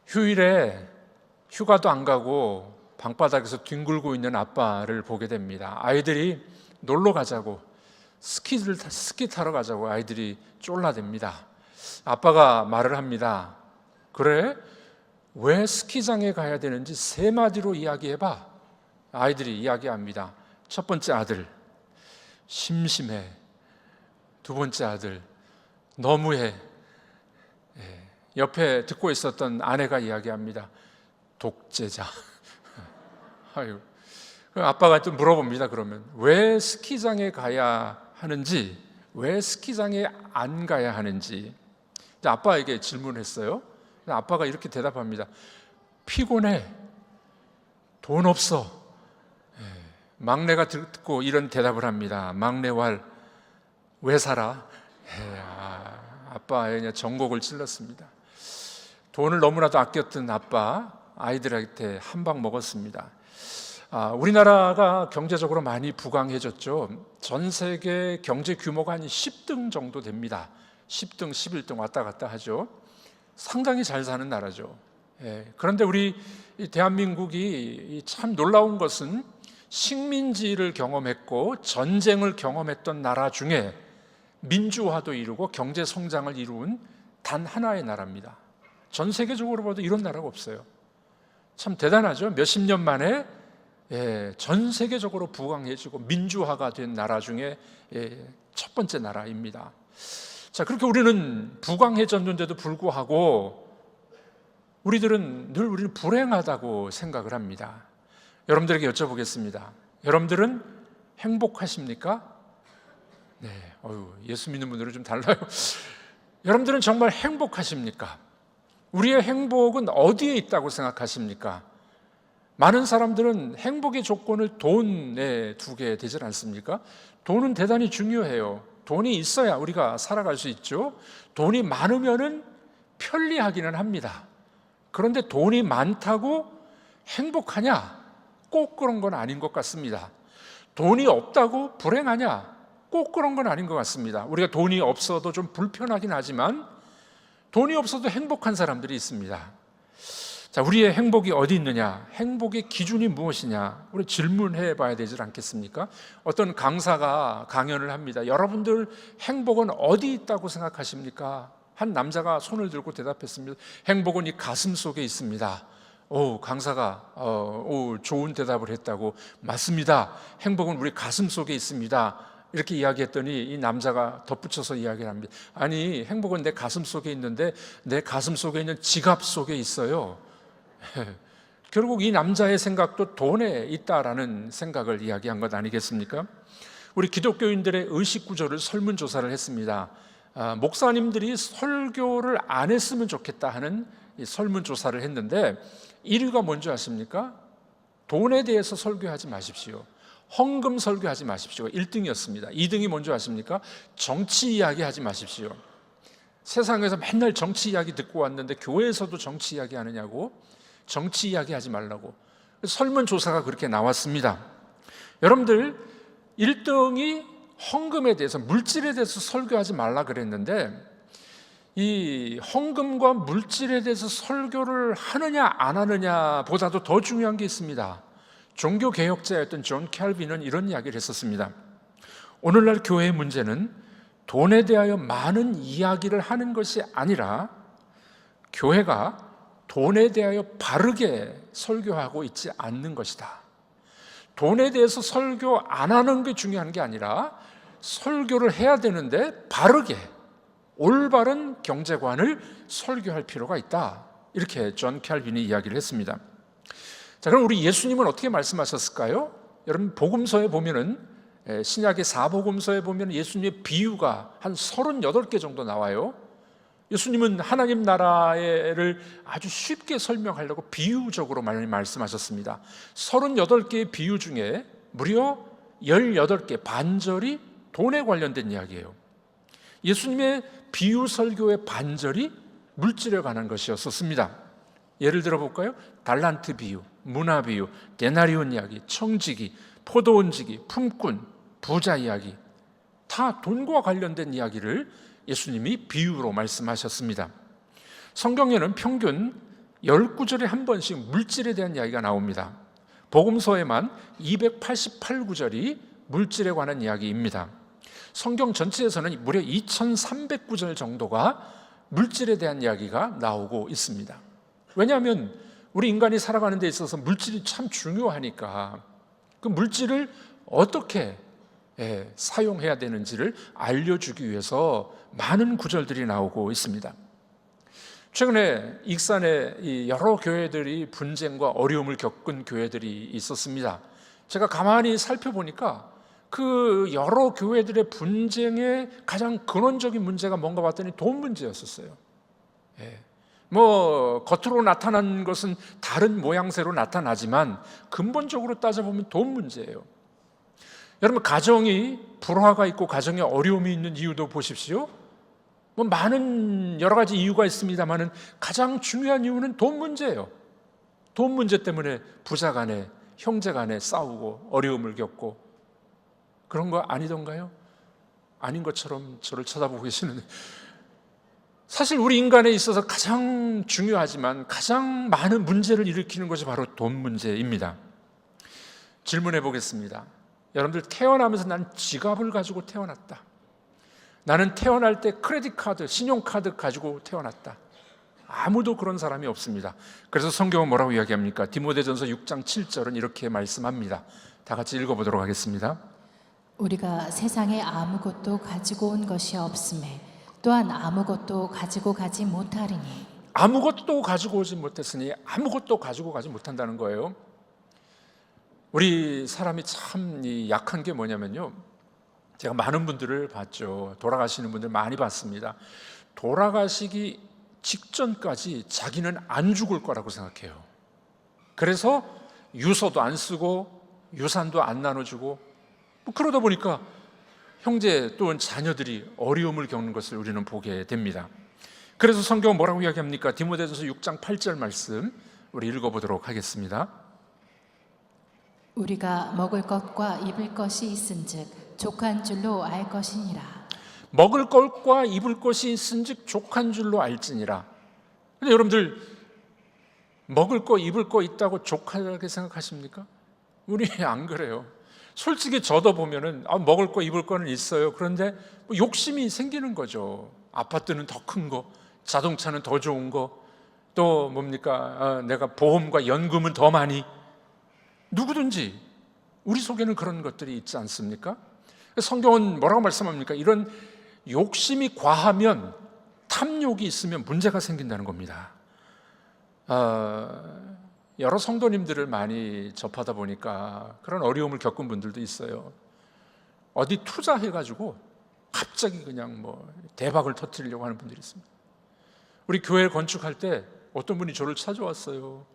휴일에 휴가도 안 가고 방바닥에서 뒹굴고 있는 아빠를 보게 됩니다. 아이들이 놀러 가자고, 스키 타러 가자고 아이들이 쫄라댑니다. 아빠가 말을 합니다. 그래? 왜 스키장에 가야 되는지 세 마디로 이야기해봐. 아이들이 이야기합니다. 첫 번째 아들, 심심해. 두 번째 아들, 너무해. 옆에 듣고 있었던 아내가 이야기합니다. 독재자. 아유, 아빠가 또 물어봅니다. 그러면 왜 스키장에 가야 하는지, 왜 스키장에 안 가야 하는지 아빠에게 질문했어요. 아빠가 이렇게 대답합니다. 피곤해. 돈 없어. 막내가 듣고 이런 대답을 합니다. 막내왈 왜 살아? 아빠의 그냥 전곡을 찔렀습니다. 돈을 너무나도 아꼈던 아빠, 아이들한테 한 방 먹었습니다. 우리나라가 경제적으로 많이 부강해졌죠. 전 세계 경제 규모가 한 10등 정도 됩니다. 10등, 11등 왔다 갔다 하죠. 상당히 잘 사는 나라죠. 그런데 우리 대한민국이 참 놀라운 것은 식민지를 경험했고 전쟁을 경험했던 나라 중에 민주화도 이루고 경제 성장을 이룬 단 하나의 나라입니다. 전 세계적으로 봐도 이런 나라가 없어요. 참 대단하죠. 몇십 년 만에 전 세계적으로 부강해지고 민주화가 된 나라 중에 첫 번째 나라입니다. 자, 그렇게 우리는 부강해졌는데도 불구하고 우리는 불행하다고 생각을 합니다. 여러분들에게 여쭤보겠습니다. 여러분들은 행복하십니까? 네, 예수 믿는 분들은 좀 달라요. 여러분들은 정말 행복하십니까? 우리의 행복은 어디에 있다고 생각하십니까? 많은 사람들은 행복의 조건을 돈에 두게 되질 않습니까? 돈은 대단히 중요해요. 돈이 있어야 우리가 살아갈 수 있죠. 돈이 많으면은 편리하기는 합니다. 그런데 돈이 많다고 행복하냐? 꼭 그런 건 아닌 것 같습니다. 돈이 없다고 불행하냐? 꼭 그런 건 아닌 것 같습니다. 우리가 돈이 없어도 좀 불편하긴 하지만 돈이 없어도 행복한 사람들이 있습니다. 자, 우리의 행복이 어디 있느냐? 행복의 기준이 무엇이냐? 우리 질문해 봐야 되지 않겠습니까? 어떤 강사가 강연을 합니다. 여러분들 행복은 어디 있다고 생각하십니까? 한 남자가 손을 들고 대답했습니다. 행복은 이 가슴 속에 있습니다. 강사가 좋은 대답을 했다고. 맞습니다. 행복은 우리 가슴 속에 있습니다. 이렇게 이야기했더니 이 남자가 덧붙여서 이야기를 합니다. 아니, 행복은 내 가슴 속에 있는데 내 가슴 속에 있는 지갑 속에 있어요. 결국 이 남자의 생각도 돈에 있다라는 생각을 이야기한 것 아니겠습니까? 우리 기독교인들의 의식구조를 설문조사를 했습니다. 목사님들이 설교를 안 했으면 좋겠다 하는 이 설문조사를 했는데 1위가 뭔지 아십니까? 돈에 대해서 설교하지 마십시오. 헌금 설교하지 마십시오. 1등이었습니다. 2등이 뭔지 아십니까? 정치 이야기 하지 마십시오. 세상에서 맨날 정치 이야기 듣고 왔는데 교회에서도 정치 이야기 하느냐고? 정치 이야기 하지 말라고. 설문조사가 그렇게 나왔습니다. 여러분들 1등이 헌금에 대해서, 물질에 대해서 설교하지 말라 그랬는데 이 헌금과 물질에 대해서 설교를 하느냐 안 하느냐 보다도 더 중요한 게 있습니다. 종교개혁자였던 존 캘빈은 이런 이야기를 했었습니다. 오늘날 교회의 문제는 돈에 대하여 많은 이야기를 하는 것이 아니라 교회가 돈에 대하여 바르게 설교하고 있지 않는 것이다. 돈에 대해서 설교 안 하는 게 중요한 게 아니라 설교를 해야 되는데 바르게 올바른 경제관을 설교할 필요가 있다. 이렇게 존 캘빈이 이야기를 했습니다. 자, 그럼 우리 예수님은 어떻게 말씀하셨을까요? 여러분 복음서에 보면은, 신약의 사복음서에 보면 예수님의 비유가 한 38개 정도 나와요. 예수님은 하나님 나라를 아주 쉽게 설명하려고 비유적으로 말씀하셨습니다. 38개의 비유 중에 무려 18개 반절이 돈에 관련된 이야기예요. 예수님의 비유 설교의 반절이 물질에 관한 것이었습니다. 예를 들어 볼까요? 달란트 비유, 문화 비유, 데나리온 이야기, 청지기, 포도원지기, 품꾼, 부자 이야기, 다 돈과 관련된 이야기를 예수님이 비유로 말씀하셨습니다. 성경에는 평균 10구절에 한 번씩 물질에 대한 이야기가 나옵니다. 복음서에만 288구절이 물질에 관한 이야기입니다. 성경 전체에서는 무려 2300구절 정도가 물질에 대한 이야기가 나오고 있습니다. 왜냐하면 우리 인간이 살아가는 데 있어서 물질이 참 중요하니까 그 물질을 어떻게 사용해야 되는지를 알려주기 위해서 많은 구절들이 나오고 있습니다. 최근에 익산에 여러 교회들이 분쟁과 어려움을 겪은 교회들이 있었습니다. 제가 가만히 살펴보니까 그 여러 교회들의 분쟁의 가장 근원적인 문제가 뭔가 봤더니 돈 문제였었어요. 뭐 겉으로 나타난 것은 다른 모양새로 나타나지만 근본적으로 따져보면 돈 문제예요. 여러분, 가정이 불화가 있고 가정에 어려움이 있는 이유도 보십시오. 뭐 많은 여러 가지 이유가 있습니다만은 가장 중요한 이유는 돈 문제예요. 돈 문제 때문에 부자 간에, 형제 간에 싸우고 어려움을 겪고 그런 거 아니던가요? 아닌 것처럼 저를 쳐다보고 계시는데, 사실 우리 인간에 있어서 가장 중요하지만 가장 많은 문제를 일으키는 것이 바로 돈 문제입니다. 질문해 보겠습니다. 여러분들, 태어나면서 난 지갑을 가지고 태어났다. 나는 태어날 때 크레딧 카드, 신용카드 가지고 태어났다. 아무도 그런 사람이 없습니다. 그래서 성경은 뭐라고 이야기합니까? 디모데전서 6장 7절은 이렇게 말씀합니다. 다 같이 읽어보도록 하겠습니다. 우리가 세상에 아무것도 가지고 온 것이 없음에 또한 아무것도 가지고 가지 못하리니. 아무것도 가지고 오지 못했으니 아무것도 가지고 가지 못한다는 거예요. 우리 사람이 참 약한 게 뭐냐면요, 제가 많은 분들을 봤죠. 돌아가시는 분들 많이 봤습니다. 돌아가시기 직전까지 자기는 안 죽을 거라고 생각해요. 그래서 유서도 안 쓰고 유산도 안 나눠주고, 그러다 보니까 형제 또는 자녀들이 어려움을 겪는 것을 우리는 보게 됩니다. 그래서 성경은 뭐라고 이야기합니까? 디모데전서 6장 8절 말씀 우리 읽어보도록 하겠습니다. 우리가 먹을 것과 입을 것이 있은즉 족한 줄로 알 것이니라. 먹을 것과 입을 것이 있은즉 족한 줄로 알지니라. 근데 여러분들, 먹을 거 입을 거 있다고 족하게 생각하십니까? 우리 안 그래요. 솔직히 저도 보면은 먹을 거 입을 거는 있어요. 그런데 뭐 욕심이 생기는 거죠. 아파트는 더 큰 거, 자동차는 더 좋은 거, 또 뭡니까? 내가 보험과 연금은 더 많이. 누구든지 우리 속에는 그런 것들이 있지 않습니까? 성경은 뭐라고 말씀합니까? 이런 욕심이 과하면, 탐욕이 있으면 문제가 생긴다는 겁니다. 여러 성도님들을 많이 접하다 보니까 그런 어려움을 겪은 분들도 있어요. 어디 투자해가지고 갑자기 그냥 뭐 대박을 터뜨리려고 하는 분들이 있습니다. 우리 교회를 건축할 때 어떤 분이 저를 찾아왔어요.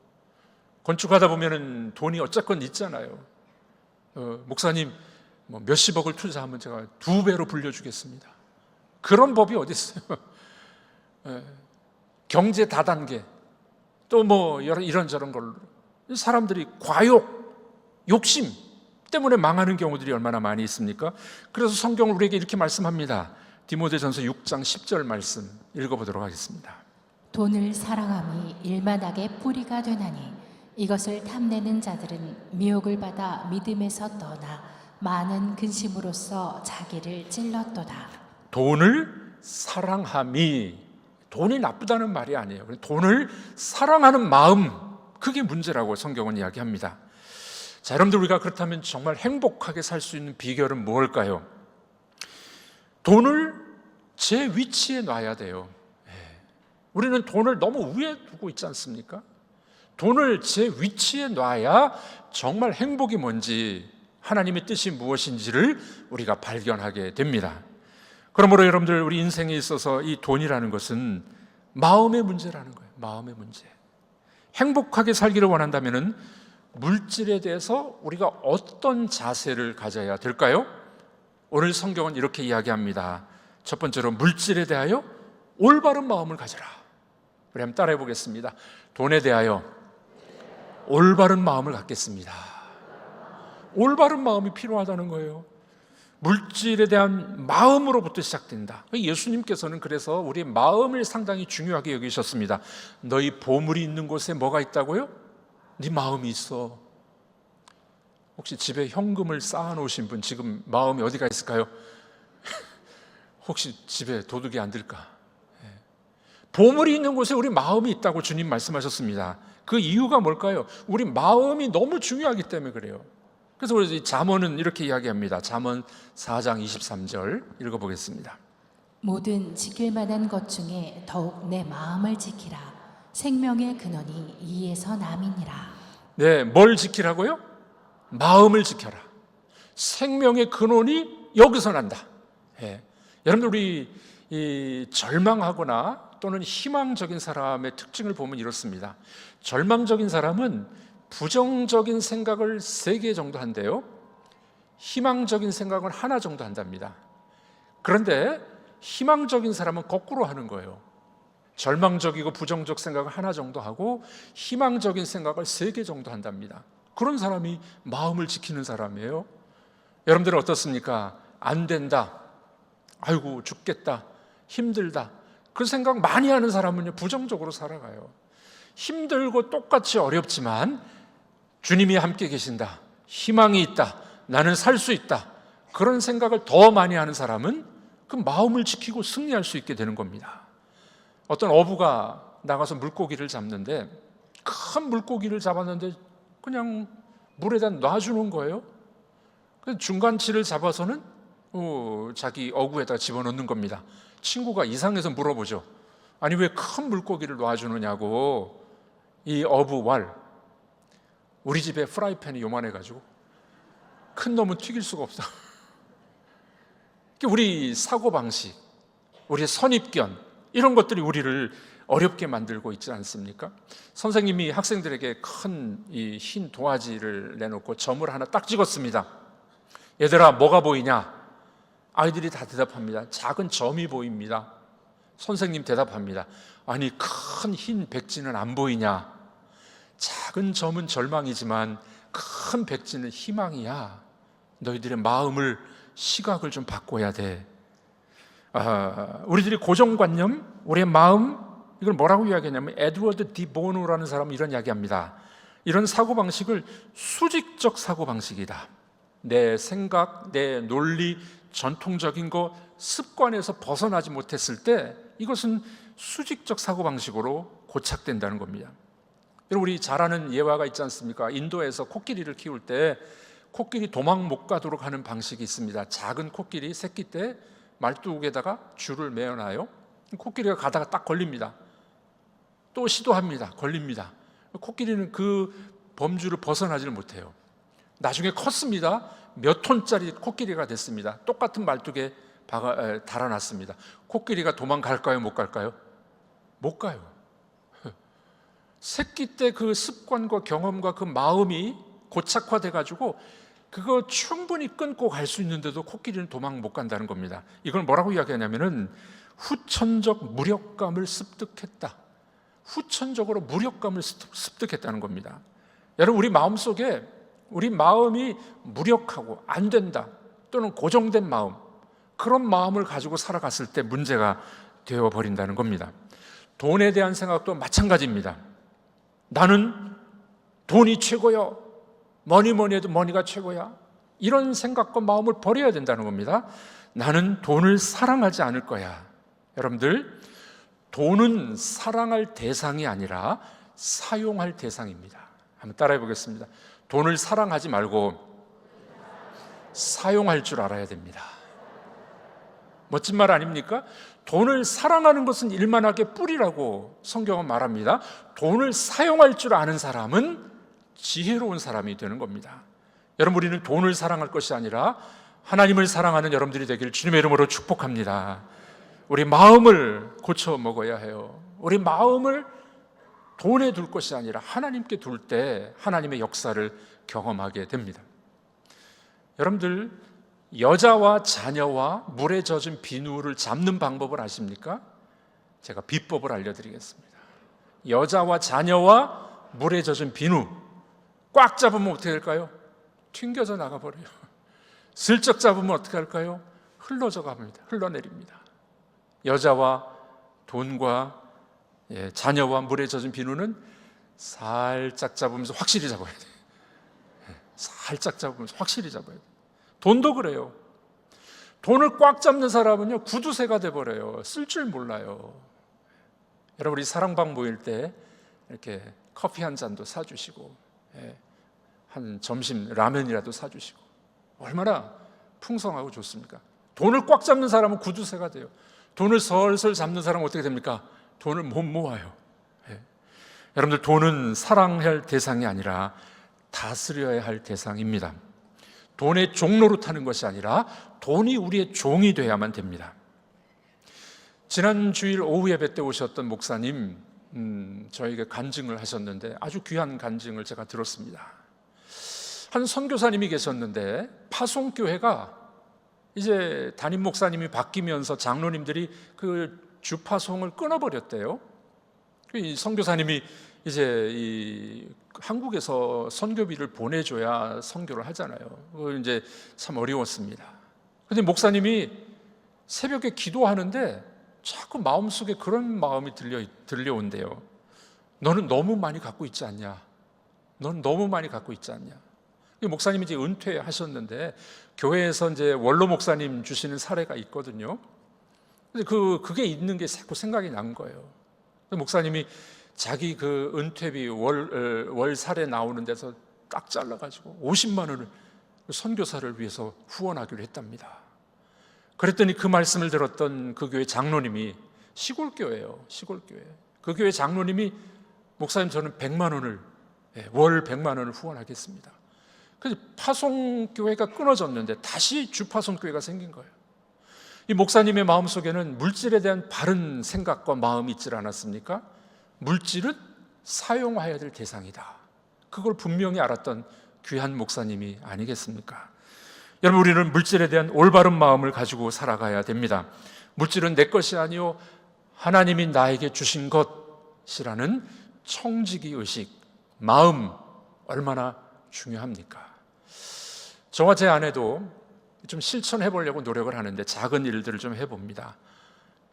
건축하다 보면은 돈이 어쨌건 있잖아요. 목사님, 뭐 몇십억을 투자하면 제가 2배로 불려주겠습니다. 그런 법이 어디 있어요? 경제 다단계, 또 뭐 이런저런 걸로 사람들이 과욕, 욕심 때문에 망하는 경우들이 얼마나 많이 있습니까? 그래서 성경은 우리에게 이렇게 말씀합니다. 디모데전서 6장 10절 말씀 읽어보도록 하겠습니다. 돈을 사랑함이 일만하게 뿌리가 되나니 이것을 탐내는 자들은 미혹을 받아 믿음에서 떠나 많은 근심으로써 자기를 찔렀도다. 돈을 사랑함이, 돈이 나쁘다는 말이 아니에요. 돈을 사랑하는 마음, 그게 문제라고 성경은 이야기합니다. 자, 여러분들, 우리가 그렇다면 정말 행복하게 살 수 있는 비결은 무엇일까요? 돈을 제 위치에 놔야 돼요. 우리는 돈을 너무 위에 두고 있지 않습니까? 돈을 제 위치에 놔야 정말 행복이 뭔지, 하나님의 뜻이 무엇인지를 우리가 발견하게 됩니다. 그러므로 여러분들, 우리 인생에 있어서 이 돈이라는 것은 마음의 문제라는 거예요. 마음의 문제. 행복하게 살기를 원한다면 물질에 대해서 우리가 어떤 자세를 가져야 될까요? 오늘 성경은 이렇게 이야기합니다. 첫 번째로, 물질에 대하여 올바른 마음을 가져라. 우리 한번 따라해 보겠습니다. 돈에 대하여 올바른 마음을 갖겠습니다. 올바른 마음이 필요하다는 거예요. 물질에 대한 마음으로부터 시작된다. 예수님께서는 그래서 우리의 마음을 상당히 중요하게 여기셨습니다. 너희 보물이 있는 곳에 뭐가 있다고요? 네 마음이 있어. 혹시 집에 현금을 쌓아놓으신 분 지금 마음이 어디가 있을까요? 혹시 집에 도둑이 안 들까? 보물이 있는 곳에 우리 마음이 있다고 주님 말씀하셨습니다. 그 이유가 뭘까요? 우리 마음이 너무 중요하기 때문에 그래요. 그래서 우리 잠언은 이렇게 이야기합니다. 잠언 4장 23절 읽어보겠습니다. 모든 지킬 만한 것 중에 더욱 내 마음을 지키라. 생명의 근원이 이에서 남이니라. 네, 뭘 지키라고요? 마음을 지켜라. 생명의 근원이 여기서 난다. 예. 여러분들 우리 이 절망하거나 또는 희망적인 사람의 특징을 보면 이렇습니다. 절망적인 사람은 부정적인 생각을 3개 정도 한대요. 희망적인 생각은 하나 정도 한답니다. 그런데 희망적인 사람은 거꾸로 하는 거예요. 절망적이고 부정적 생각을 하나 정도 하고 희망적인 생각을 3개 정도 한답니다. 그런 사람이 마음을 지키는 사람이에요. 여러분들은 어떻습니까? 안 된다, 아이고 죽겠다, 힘들다, 그 생각 많이 하는 사람은요 부정적으로 살아가요. 힘들고 똑같이 어렵지만 주님이 함께 계신다, 희망이 있다, 나는 살 수 있다, 그런 생각을 더 많이 하는 사람은 그 마음을 지키고 승리할 수 있게 되는 겁니다. 어떤 어부가 나가서 물고기를 잡는데 큰 물고기를 잡았는데 그냥 물에다 놔주는 거예요. 그래서 중간치를 잡아서는 자기 어구에다 집어넣는 겁니다. 친구가 이상해서 물어보죠. 아니 왜 큰 물고기를 놔주느냐고. 이 어부왈, 우리 집에 프라이팬이 요만해가지고 큰 놈은 튀길 수가 없어. 우리 사고방식, 우리의 선입견, 이런 것들이 우리를 어렵게 만들고 있지 않습니까? 선생님이 학생들에게 큰 이 흰 도화지를 내놓고 점을 하나 딱 찍었습니다. 얘들아 뭐가 보이냐? 아이들이 다 대답합니다. 작은 점이 보입니다. 선생님 대답합니다. 아니 큰 흰 백지는 안 보이냐? 작은 점은 절망이지만 큰 백지는 희망이야. 너희들의 마음을, 시각을 좀 바꿔야 돼. 우리들이 고정관념, 우리의 마음, 이걸 뭐라고 이야기하냐면 에드워드 디 보노라는 사람은 이런 이야기합니다. 이런 사고방식을 수직적 사고방식이다. 내 생각, 내 논리, 전통적인 거, 습관에서 벗어나지 못했을 때 이것은 수직적 사고방식으로 고착된다는 겁니다. 여러분 우리 잘 아는 예화가 있지 않습니까? 인도에서 코끼리를 키울 때 코끼리 도망 못 가도록 하는 방식이 있습니다. 작은 코끼리 새끼 때 말뚝에다가 줄을 매어놔요. 코끼리가 가다가 딱 걸립니다. 또 시도합니다. 걸립니다. 코끼리는 그 범주를 벗어나지를 못해요. 나중에 컸습니다. 몇 톤짜리 코끼리가 됐습니다. 똑같은 말뚝에 달아놨습니다. 코끼리가 도망갈까요? 못 갈까요? 못 가요. 새끼 때 그 습관과 경험과 그 마음이 고착화돼 가지고 그거 충분히 끊고 갈 수 있는데도 코끼리는 도망 못 간다는 겁니다. 이걸 뭐라고 이야기하냐면은 후천적 무력감을 습득했다. 후천적으로 무력감을 습득했다는 겁니다. 여러분 우리 마음속에 우리 마음이 무력하고 안 된다 또는 고정된 마음, 그런 마음을 가지고 살아갔을 때 문제가 되어버린다는 겁니다. 돈에 대한 생각도 마찬가지입니다. 나는 돈이 최고야, 뭐니 해도 머니가 최고야, 이런 생각과 마음을 버려야 된다는 겁니다. 나는 돈을 사랑하지 않을 거야. 여러분들, 돈은 사랑할 대상이 아니라 사용할 대상입니다. 한번 따라해 보겠습니다. 돈을 사랑하지 말고 사용할 줄 알아야 됩니다. 멋진 말 아닙니까? 돈을 사랑하는 것은 일만하게 뿌리라고 성경은 말합니다. 돈을 사용할 줄 아는 사람은 지혜로운 사람이 되는 겁니다. 여러분 우리는 돈을 사랑할 것이 아니라 하나님을 사랑하는 여러분들이 되기를 주님의 이름으로 축복합니다. 우리 마음을 고쳐 먹어야 해요. 우리 마음을 돈에 둘 것이 아니라 하나님께 둘 때 하나님의 역사를 경험하게 됩니다. 여러분들 여자와 자녀와 물에 젖은 비누를 잡는 방법을 아십니까? 제가 비법을 알려드리겠습니다. 여자와 자녀와 물에 젖은 비누 꽉 잡으면 어떻게 될까요? 튕겨져 나가버려요. 슬쩍 잡으면 어떻게 할까요? 흘러져 갑니다. 흘러내립니다. 여자와 돈과 자녀와 물에 젖은 비누는 살짝 잡으면서 확실히 잡아야 돼요. 살짝 잡으면서 확실히 잡아야 돼요. 돈도 그래요. 돈을 꽉 잡는 사람은요, 구두쇠가 돼버려요. 쓸 줄 몰라요. 여러분, 우리 사랑방 모일 때 이렇게 커피 한 잔도 사주시고, 한 점심 라면이라도 사주시고, 얼마나 풍성하고 좋습니까? 돈을 꽉 잡는 사람은 구두쇠가 돼요. 돈을 설설 잡는 사람은 어떻게 됩니까? 돈을 못 모아요. 여러분들, 돈은 사랑할 대상이 아니라 다스려야 할 대상입니다. 돈의 종로로 타는 것이 아니라 돈이 우리의 종이 돼야만 됩니다. 지난 주일 오후 예배 때 오셨던 목사님, 저에게 간증을 하셨는데 아주 귀한 간증을 제가 들었습니다. 한 선교사님이 계셨는데 파송교회가 이제 담임 목사님이 바뀌면서 장로님들이 그 주파송을 끊어버렸대요. 이 선교사님이 이제 이 한국에서 선교비를 보내줘야 선교를 하잖아요. 그거 이제 참 어려웠습니다. 근데 목사님이 새벽에 기도하는데 자꾸 마음속에 그런 마음이 들려온대요. 너는 너무 많이 갖고 있지 않냐? 너는 너무 많이 갖고 있지 않냐? 목사님이 이제 은퇴하셨는데 교회에서 이제 원로 목사님 주시는 사례가 있거든요. 근데 그게 있는 게 자꾸 생각이 난 거예요. 목사님이 자기 그 은퇴비 월 사례 나오는 데서 딱 잘라가지고 50만 원을 선교사를 위해서 후원하기로 했답니다. 그랬더니 그 말씀을 들었던 그 교회 장로님이, 시골교회예요, 시골교회. 그 교회 장로님이, 목사님 저는 100만 원을 월 100만 원을 후원하겠습니다. 그래서 파송교회가 끊어졌는데 다시 주파송교회가 생긴 거예요. 이 목사님의 마음속에는 물질에 대한 바른 생각과 마음이 있지 않았습니까? 물질은 사용해야 될 대상이다. 그걸 분명히 알았던 귀한 목사님이 아니겠습니까? 여러분, 우리는 물질에 대한 올바른 마음을 가지고 살아가야 됩니다. 물질은 내 것이 아니요 하나님이 나에게 주신 것이라는 청지기 의식, 마음 얼마나 중요합니까? 저와 제 아내도 좀 실천해 보려고 노력을 하는데 작은 일들을 좀 해봅니다.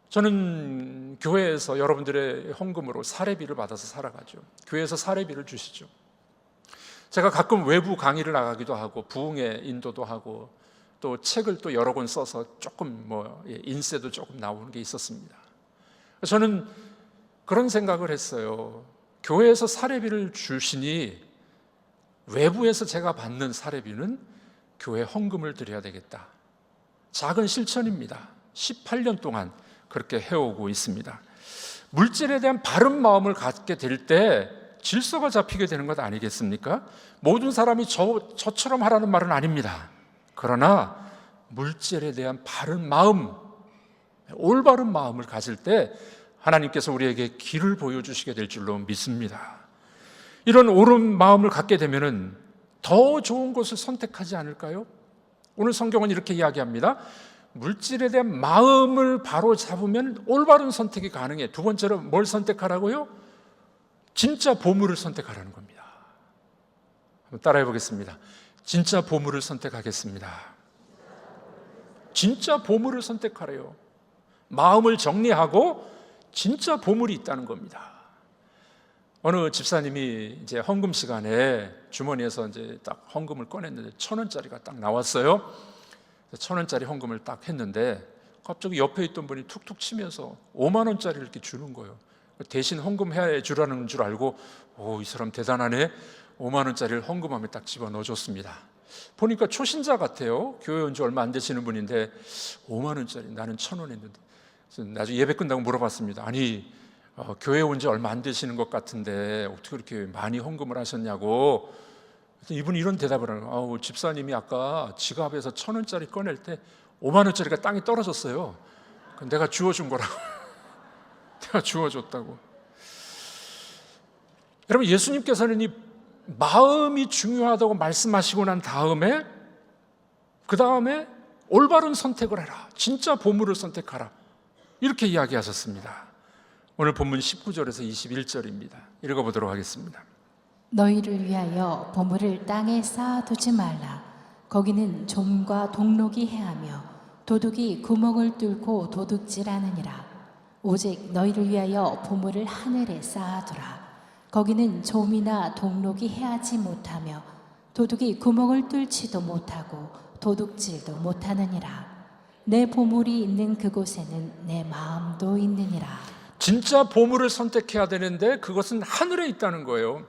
저는 교회에서 여러분들의 헌금으로 사례비를 받아서 살아가죠. 교회에서 사례비를 주시죠. 제가 가끔 외부 강의를 나가기도 하고 부흥회 인도도 하고 또 책을 또 여러 권 써서 조금 인세도 조금 나오는 게 있었습니다. 저는 그런 생각을 했어요. 교회에서 사례비를 주시니 외부에서 제가 받는 사례비는 교회 헌금을 드려야 되겠다. 작은 실천입니다. 18년 동안 그렇게 해오고 있습니다. 물질에 대한 바른 마음을 갖게 될 때 질서가 잡히게 되는 것 아니겠습니까? 모든 사람이 저처럼 하라는 말은 아닙니다. 그러나 물질에 대한 바른 마음, 올바른 마음을 가질 때 하나님께서 우리에게 길을 보여주시게 될 줄로 믿습니다. 이런 옳은 마음을 갖게 되면은 더 좋은 것을 선택하지 않을까요? 오늘 성경은 이렇게 이야기합니다. 물질에 대한 마음을 바로 잡으면 올바른 선택이 가능해. 두 번째로 뭘 선택하라고요? 진짜 보물을 선택하라는 겁니다. 한번 따라해 보겠습니다. 진짜 보물을 선택하겠습니다. 진짜 보물을 선택하래요. 마음을 정리하고 진짜 보물이 있다는 겁니다. 어느 집사님이 이제 헌금 시간에 주머니에서 이제 딱 헌금을 꺼냈는데 1,000원짜리가 딱 나왔어요. 1,000원짜리 헌금을 딱 했는데 갑자기 옆에 있던 분이 툭툭 치면서 5만 원짜리를 이렇게 주는 거예요. 대신 헌금해 주라는 줄 알고 이 사람 대단하네. 5만 원짜리를 헌금함에 딱 집어넣어줬습니다. 보니까 초신자 같아요. 교회 온 지 얼마 안 되시는 분인데 5만 원짜리, 나는 1,000원 했는데. 그래서 나중에 예배 끝나고 물어봤습니다. 아니 교회 온 지 얼마 안 되시는 것 같은데 어떻게 그렇게 많이 헌금을 하셨냐고. 이분이 이런 대답을 하는 집사님이 아까 지갑에서 1,000원짜리 꺼낼 때 5만 원짜리가 땅에 떨어졌어요. 내가 주워준 거라고. 내가 주워줬다고. 여러분, 예수님께서는 이 마음이 중요하다고 말씀하시고 난 다음에 그 다음에 올바른 선택을 해라. 진짜 보물을 선택하라. 이렇게 이야기하셨습니다. 오늘 본문 19절에서 21절입니다. 읽어보도록 하겠습니다. 너희를 위하여 보물을 땅에 쌓아두지 말라. 거기는 좀과 동록이 해하며 도둑이 구멍을 뚫고 도둑질하느니라. 오직 너희를 위하여 보물을 하늘에 쌓아두라. 거기는 좀이나 동록이 해하지 못하며 도둑이 구멍을 뚫지도 못하고 도둑질도 못하느니라. 내 보물이 있는 그곳에는 내 마음도 있느니라. 진짜 보물을 선택해야 되는데 그것은 하늘에 있다는 거예요.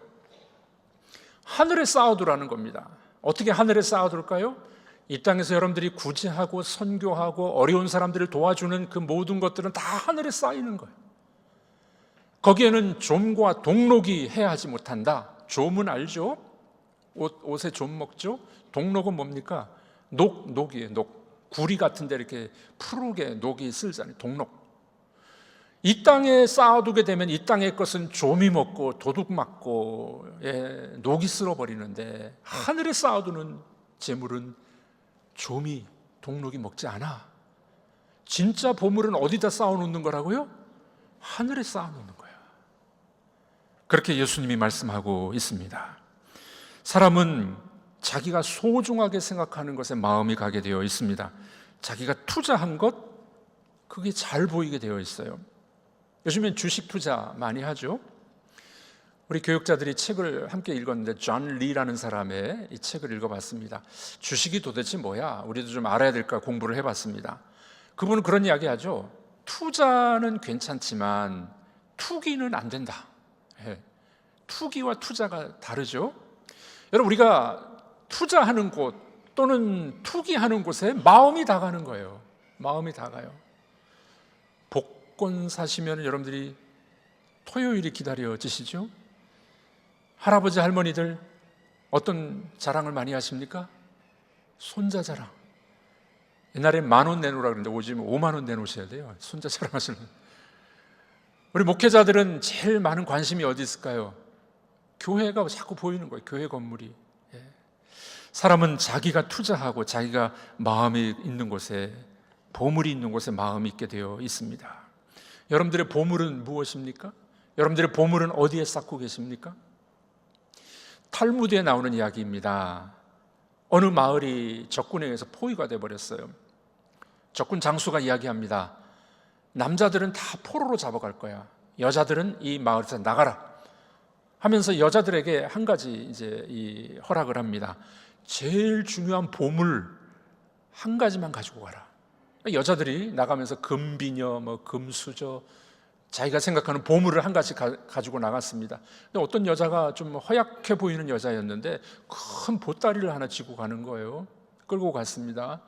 하늘에 쌓아두라는 겁니다. 어떻게 하늘에 쌓아둘까요? 이 땅에서 여러분들이 구제하고 선교하고 어려운 사람들을 도와주는 그 모든 것들은 다 하늘에 쌓이는 거예요. 거기에는 좀과 동록이 해하지 못한다. 좀은 알죠? 옷에 좀 먹죠? 동록은 뭡니까? 녹이에요. 구리 같은 데 이렇게 푸르게 녹이 쓸잖아요. 동록. 이 땅에 쌓아두게 되면 이 땅의 것은 좀이 먹고 도둑 맞고 녹이 쓸어버리는데, 하늘에 쌓아두는 재물은 좀이 동록이 먹지 않아. 진짜 보물은 어디다 쌓아놓는 거라고요? 하늘에 쌓아놓는 거예요. 그렇게 예수님이 말씀하고 있습니다. 사람은 자기가 소중하게 생각하는 것에 마음이 가게 되어 있습니다. 자기가 투자한 것, 그게 잘 보이게 되어 있어요. 요즘엔 주식 투자 많이 하죠. 우리 교육자들이 책을 함께 읽었는데 존 리라는 사람의 이 책을 읽어봤습니다. 주식이 도대체 뭐야? 우리도 좀 알아야 될까 공부를 해봤습니다. 그분은 그런 이야기 하죠. 투자는 괜찮지만 투기는 안 된다. 투기와 투자가 다르죠. 여러분, 우리가 투자하는 곳 또는 투기하는 곳에 마음이 다 가는 거예요. 마음이 다 가요. 복권 사시면 여러분들이 토요일이 기다려지시죠? 할아버지 할머니들 어떤 자랑을 많이 하십니까? 손자 자랑. 옛날에 10,000원 내놓으라 그랬는데 요즘 50,000원 내놓으셔야 돼요. 손자 자랑하시는. 우리 목회자들은 제일 많은 관심이 어디 있을까요? 교회가 자꾸 보이는 거예요. 교회 건물이. 사람은 자기가 투자하고 자기가 마음이 있는 곳에, 보물이 있는 곳에 마음이 있게 되어 있습니다. 여러분들의 보물은 무엇입니까? 여러분들의 보물은 어디에 쌓고 계십니까? 탈무드에 나오는 이야기입니다. 어느 마을이 적군에 의해서 포위가 되어버렸어요. 적군 장수가 이야기합니다. 남자들은 다 포로로 잡아갈 거야. 여자들은 이 마을에서 나가라 하면서 여자들에게 한 가지 이제 이 허락을 합니다. 제일 중요한 보물 한 가지만 가지고 가라. 여자들이 나가면서 금비녀, 금수저, 자기가 생각하는 보물을 한 가지 가지고 나갔습니다. 근데 어떤 여자가 좀 허약해 보이는 여자였는데 큰 보따리를 하나 지고 가는 거예요. 끌고 갔습니다.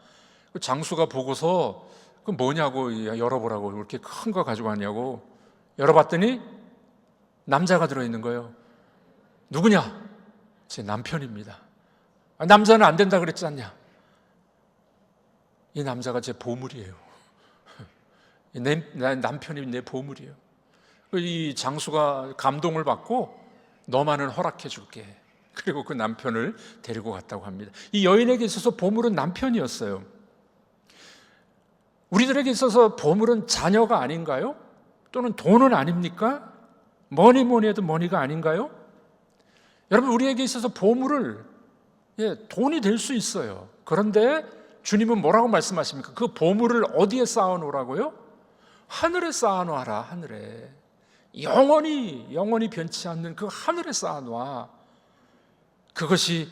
장수가 보고서 그 뭐냐고, 열어보라고, 이렇게 큰 거 가지고 왔냐고. 열어봤더니 남자가 들어있는 거예요. 누구냐? 제 남편입니다. 남자는 안 된다 그랬지 않냐? 이 남자가 제 보물이에요. 내 남편이 내 보물이에요. 이 장수가 감동을 받고 너만은 허락해 줄게. 그리고 그 남편을 데리고 갔다고 합니다. 이 여인에게 있어서 보물은 남편이었어요. 우리들에게 있어서 보물은 자녀가 아닌가요? 또는 돈은 아닙니까? 뭐니 해도 머니가 아닌가요? 여러분, 우리에게 있어서 보물을 돈이 될 수 있어요. 그런데 주님은 뭐라고 말씀하십니까? 그 보물을 어디에 쌓아놓으라고요? 하늘에 쌓아놓아라. 하늘에. 영원히 변치 않는 그 하늘에 쌓아놓아. 그것이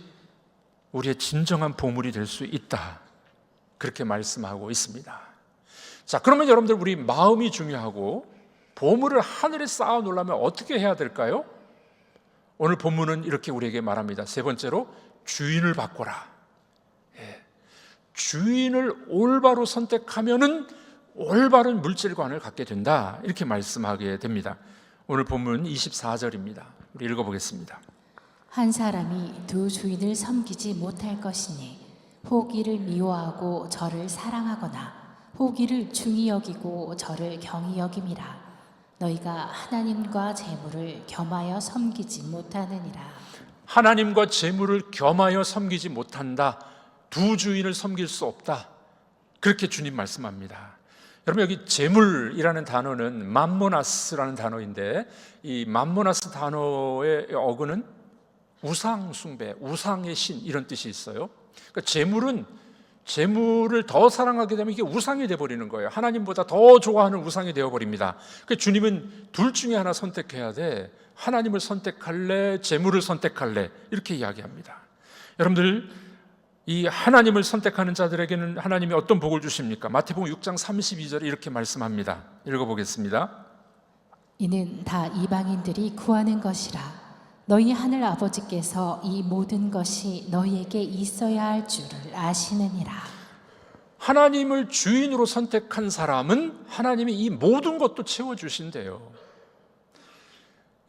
우리의 진정한 보물이 될 수 있다. 그렇게 말씀하고 있습니다. 자, 그러면 여러분들, 우리 마음이 중요하고 보물을 하늘에 쌓아놓으려면 어떻게 해야 될까요? 오늘 본문은 이렇게 우리에게 말합니다. 세 번째로, 주인을 바꿔라. 주인을 올바로 선택하면은 올바른 물질관을 갖게 된다. 이렇게 말씀하게 됩니다. 오늘 본문 24절입니다. 우리 읽어보겠습니다. 한 사람이 두 주인을 섬기지 못할 것이니 혹 이를 미워하고 저를 사랑하거나 혹 이를 중히 여기고 저를 경히 여김이라. 너희가 하나님과 재물을 겸하여 섬기지 못하느니라. 하나님과 재물을 겸하여 섬기지 못한다. 두 주인을 섬길 수 없다. 그렇게 주님 말씀합니다. 여러분, 여기 재물이라는 단어는 맘모나스라는 단어인데, 이 맘모나스 단어의 어근은 우상 숭배, 우상의 신, 이런 뜻이 있어요. 그러니까 재물을 더 사랑하게 되면 이게 우상이 되어버리는 거예요. 하나님보다 더 좋아하는 우상이 되어버립니다. 그러니까 주님은 둘 중에 하나 선택해야 돼. 하나님을 선택할래? 재물을 선택할래? 이렇게 이야기합니다. 여러분들, 이 하나님을 선택하는 자들에게는 하나님이 어떤 복을 주십니까? 마태복음 6장 32절에 이렇게 말씀합니다. 읽어보겠습니다. 이는 다 이방인들이 구하는 것이라. 너희 하늘 아버지께서 이 모든 것이 너희에게 있어야 할 줄을 아시느니라. 하나님을 주인으로 선택한 사람은 하나님이 이 모든 것도 채워주신대요.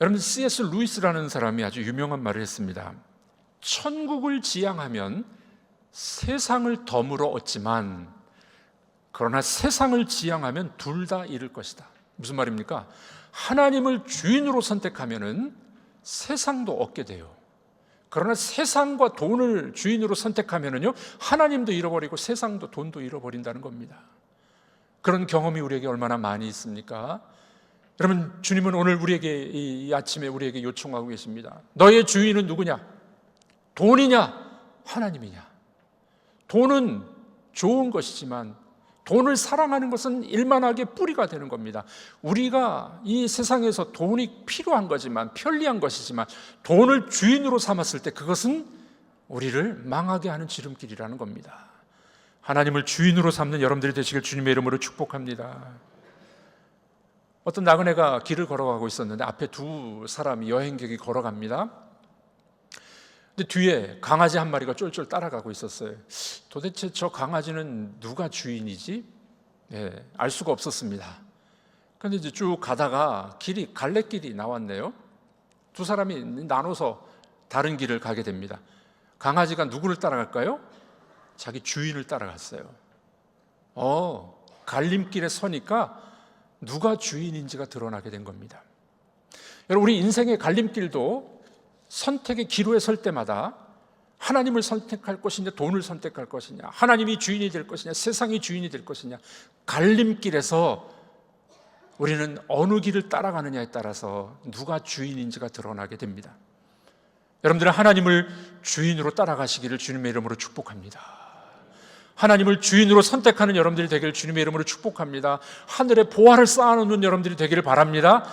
여러분, C.S. 루이스라는 사람이 아주 유명한 말을 했습니다. 천국을 지향하면 세상을 덤으로 얻지만, 그러나 세상을 지향하면 둘 다 잃을 것이다. 무슨 말입니까? 하나님을 주인으로 선택하면은 세상도 얻게 돼요. 그러나 세상과 돈을 주인으로 선택하면은요, 하나님도 잃어버리고 세상도 돈도 잃어버린다는 겁니다. 그런 경험이 우리에게 얼마나 많이 있습니까? 여러분, 주님은 오늘 우리에게 이 아침에 우리에게 요청하고 계십니다. 너의 주인은 누구냐? 돈이냐? 하나님이냐? 돈은 좋은 것이지만 돈을 사랑하는 것은 일만하게 뿌리가 되는 겁니다. 우리가 이 세상에서 돈이 필요한 거지만, 편리한 것이지만, 돈을 주인으로 삼았을 때 그것은 우리를 망하게 하는 지름길이라는 겁니다. 하나님을 주인으로 삼는 여러분들이 되시길 주님의 이름으로 축복합니다. 어떤 나그네가 길을 걸어가고 있었는데 앞에 두 사람이, 여행객이 걸어갑니다. 근데 뒤에 강아지 한 마리가 쫄쫄 따라가고 있었어요. 도대체 저 강아지는 누가 주인이지? 알 수가 없었습니다. 그런데 이제 쭉 가다가 길이 갈래길이 나왔네요. 두 사람이 나눠서 다른 길을 가게 됩니다. 강아지가 누구를 따라갈까요? 자기 주인을 따라갔어요. 갈림길에 서니까 누가 주인인지가 드러나게 된 겁니다. 여러분, 우리 인생의 갈림길도 선택의 기로에 설 때마다 하나님을 선택할 것이냐, 돈을 선택할 것이냐, 하나님이 주인이 될 것이냐, 세상이 주인이 될 것이냐, 갈림길에서 우리는 어느 길을 따라가느냐에 따라서 누가 주인인지가 드러나게 됩니다. 여러분들은 하나님을 주인으로 따라가시기를 주님의 이름으로 축복합니다. 하나님을 주인으로 선택하는 여러분들이 되기를 주님의 이름으로 축복합니다. 하늘에 보화를 쌓아놓는 여러분들이 되기를 바랍니다.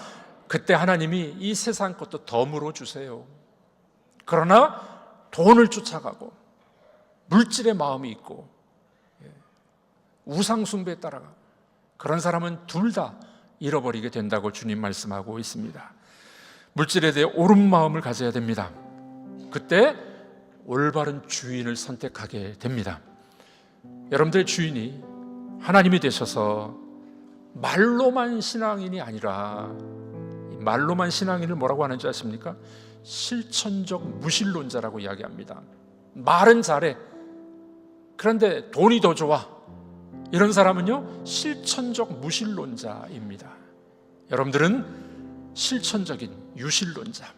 그때 하나님이 이 세상 것도 덤으로 주세요. 그러나 돈을 쫓아가고 물질의 마음이 있고 우상 숭배에 따라가고 그런 사람은 둘 다 잃어버리게 된다고 주님 말씀하고 있습니다. 물질에 대해 옳은 마음을 가져야 됩니다. 그때 올바른 주인을 선택하게 됩니다. 여러분들의 주인이 하나님이 되셔서 말로만 신앙인이 아니라, 말로만 신앙인을 뭐라고 하는지 아십니까? 실천적 무신론자라고 이야기합니다. 말은 잘해. 그런데 돈이 더 좋아. 이런 사람은요, 실천적 무신론자입니다. 여러분들은 실천적인 유신론자,